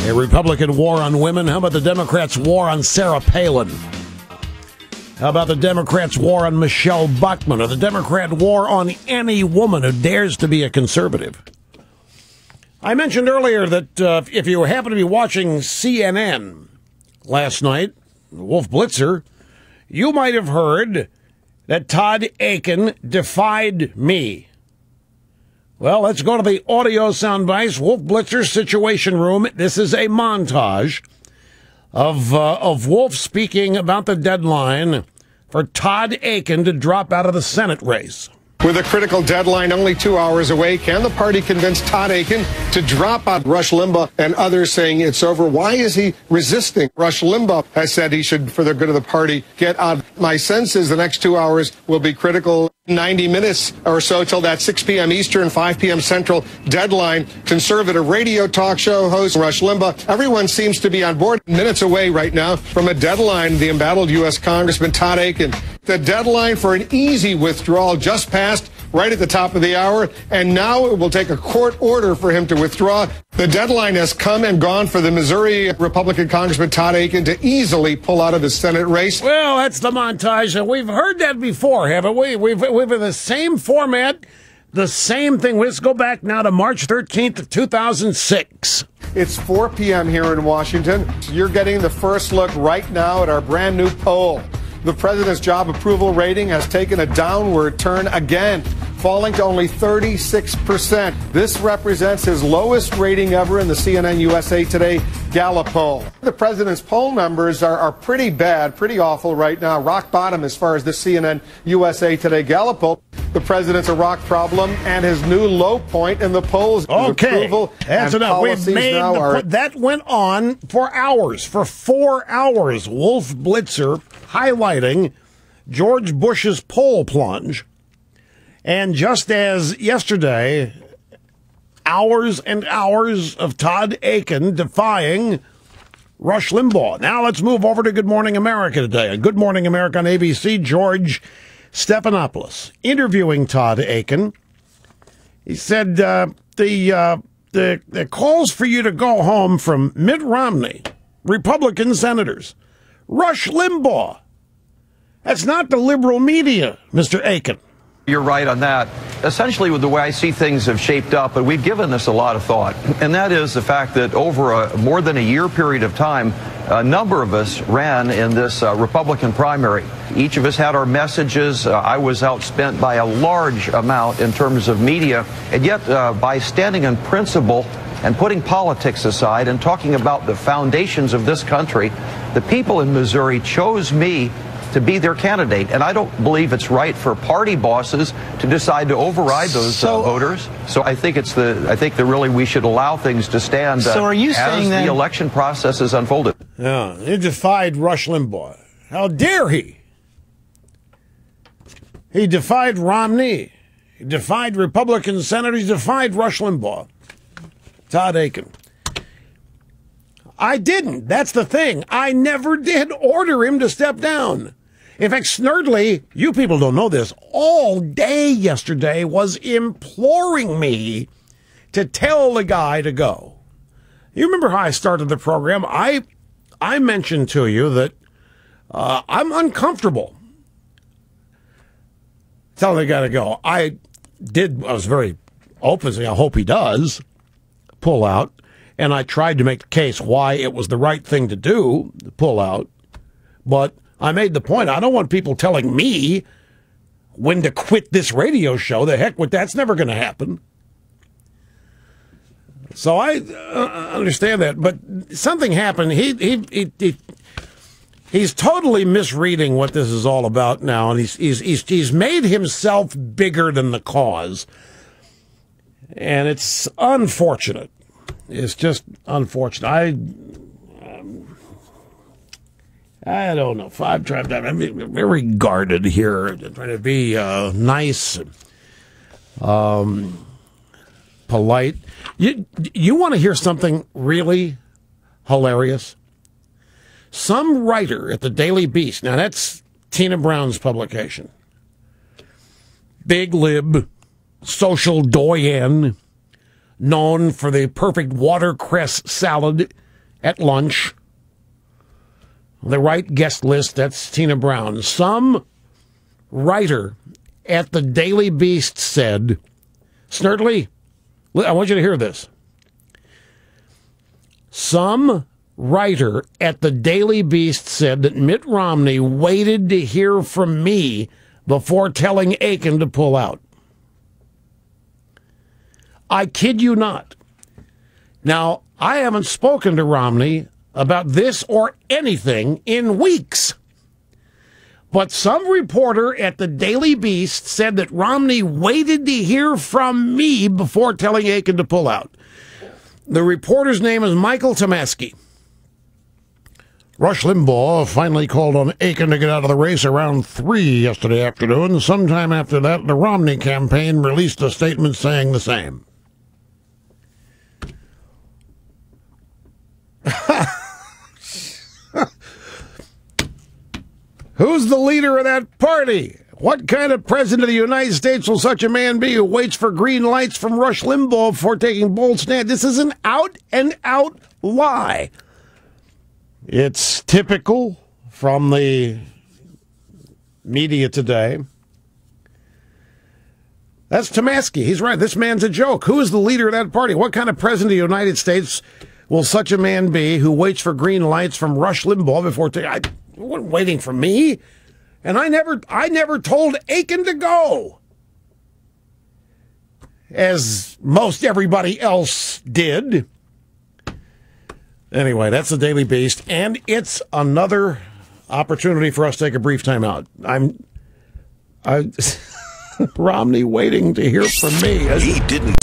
A Republican war on women. How about the Democrats' war on Sarah Palin? How about the Democrats' war on Michelle Bachmann, or the Democrat war on any woman who dares to be a conservative? I mentioned earlier that if you happen to be watching CNN last night, Wolf Blitzer, you might have heard that Todd Akin defied me. Well, let's go to the audio soundbites. Wolf Blitzer's Situation Room. This is a montage of Wolf speaking about the deadline for Todd Akin to drop out of the Senate race. With a critical deadline only 2 hours away, can the party convince Todd Akin to drop out? Rush Limbaugh and others saying it's over. Why is he resisting? Rush Limbaugh has said he should, for the good of the party, get out. My sense is the next 2 hours will be critical. 90 minutes or so till that 6 p.m. Eastern, 5 p.m. Central deadline. Conservative radio talk show host Rush Limbaugh. Everyone seems to be on board. Minutes away right now from a deadline. The embattled U.S. Congressman Todd Akin. The deadline for an easy withdrawal just passed right at the top of the hour, and now it will take a court order for him to withdraw. The deadline has come and gone for the Missouri Republican Congressman Todd Akin to easily pull out of the Senate race. Well, that's the montage, and we've heard that before, haven't we? We've in the same format, the same thing. Let's go back now to March 13th of 2006. It's 4 p.m. here in Washington. You're getting the first look right now at our brand new poll. The president's job approval rating has taken a downward turn again, falling to only 36%. This represents his lowest rating ever in the CNN USA Today Gallup poll. The president's poll numbers are pretty bad, pretty awful right now. Rock bottom as far as the CNN USA Today Gallup poll. The president's a rock problem, and his new low point in the polls. Okay, that's enough. We've made that went on for hours, for 4 hours. Wolf Blitzer highlighting George Bush's poll plunge. And just as yesterday, hours and hours of Todd Akin defying Rush Limbaugh. Now let's move over to Good Morning America today. Good Morning America on ABC, George Stephanopoulos interviewing Todd Akin. He said the calls for you to go home from Mitt Romney, Republican senators, Rush Limbaugh. That's not the liberal media, Mr. Akin. You're right on that. Essentially, with the way I see things have shaped up, but we've given this a lot of thought, and that is the fact that over a more than a year period of time, a number of us ran in this Republican primary. Each of us had our messages. I was outspent by a large amount in terms of media, and yet by standing on principle and putting politics aside and talking about the foundations of this country, the people in Missouri chose me to be their candidate, and I don't believe it's right for party bosses to decide to override those voters. So I think that really we should allow things to stand so are you saying as the election process is unfolded. Yeah, he defied Rush Limbaugh. How dare he? He defied Romney. He defied Republican senators. He defied Rush Limbaugh. Todd Akin. I didn't. That's the thing. I never did order him to step down. In fact, Snerdley, you people don't know this, all day yesterday was imploring me to tell the guy to go. You remember how I started the program? I mentioned to you that I'm uncomfortable telling the guy to go. I was very open, saying I hope he does pull out. And I tried to make the case why it was the right thing to do, to pull out. But I made the point, I don't want people telling me when to quit this radio show. The heck with that. It's never going to happen. So I understand that. But something happened. He's totally misreading what this is all about now. And he's made himself bigger than the cause. And it's unfortunate. It's just unfortunate. I don't know. I'm very guarded here, trying to be nice, polite. You want to hear something really hilarious? Some writer at the Daily Beast, now that's Tina Brown's publication, big lib, social doyen, known for the perfect watercress salad at lunch. The right guest list, that's Tina Brown. Some writer at the Daily Beast said, Snerdley, I want you to hear this. Some writer at the Daily Beast said that Mitt Romney waited to hear from me before telling Akin to pull out. I kid you not. Now, I haven't spoken to Romney about this or anything in weeks. But some reporter at the Daily Beast said that Romney waited to hear from me before telling Akin to pull out. The reporter's name is Michael Tomasky. Rush Limbaugh finally called on Akin to get out of the race around 3 yesterday afternoon. Sometime after that, the Romney campaign released a statement saying the same. Who's the leader of that party? What kind of president of the United States will such a man be who waits for green lights from Rush Limbaugh before taking bold stand? This is an out-and-out lie. It's typical from the media today. That's Tomasky. He's right. This man's a joke. Who is the leader of that party? What kind of president of the United States will such a man be who waits for green lights from Rush Limbaugh before taking... wasn't waiting for me, and I never told Akin to go, as most everybody else did. Anyway, that's the Daily Beast, and it's another opportunity for us to take a brief time out. Romney waiting to hear from me. He didn't.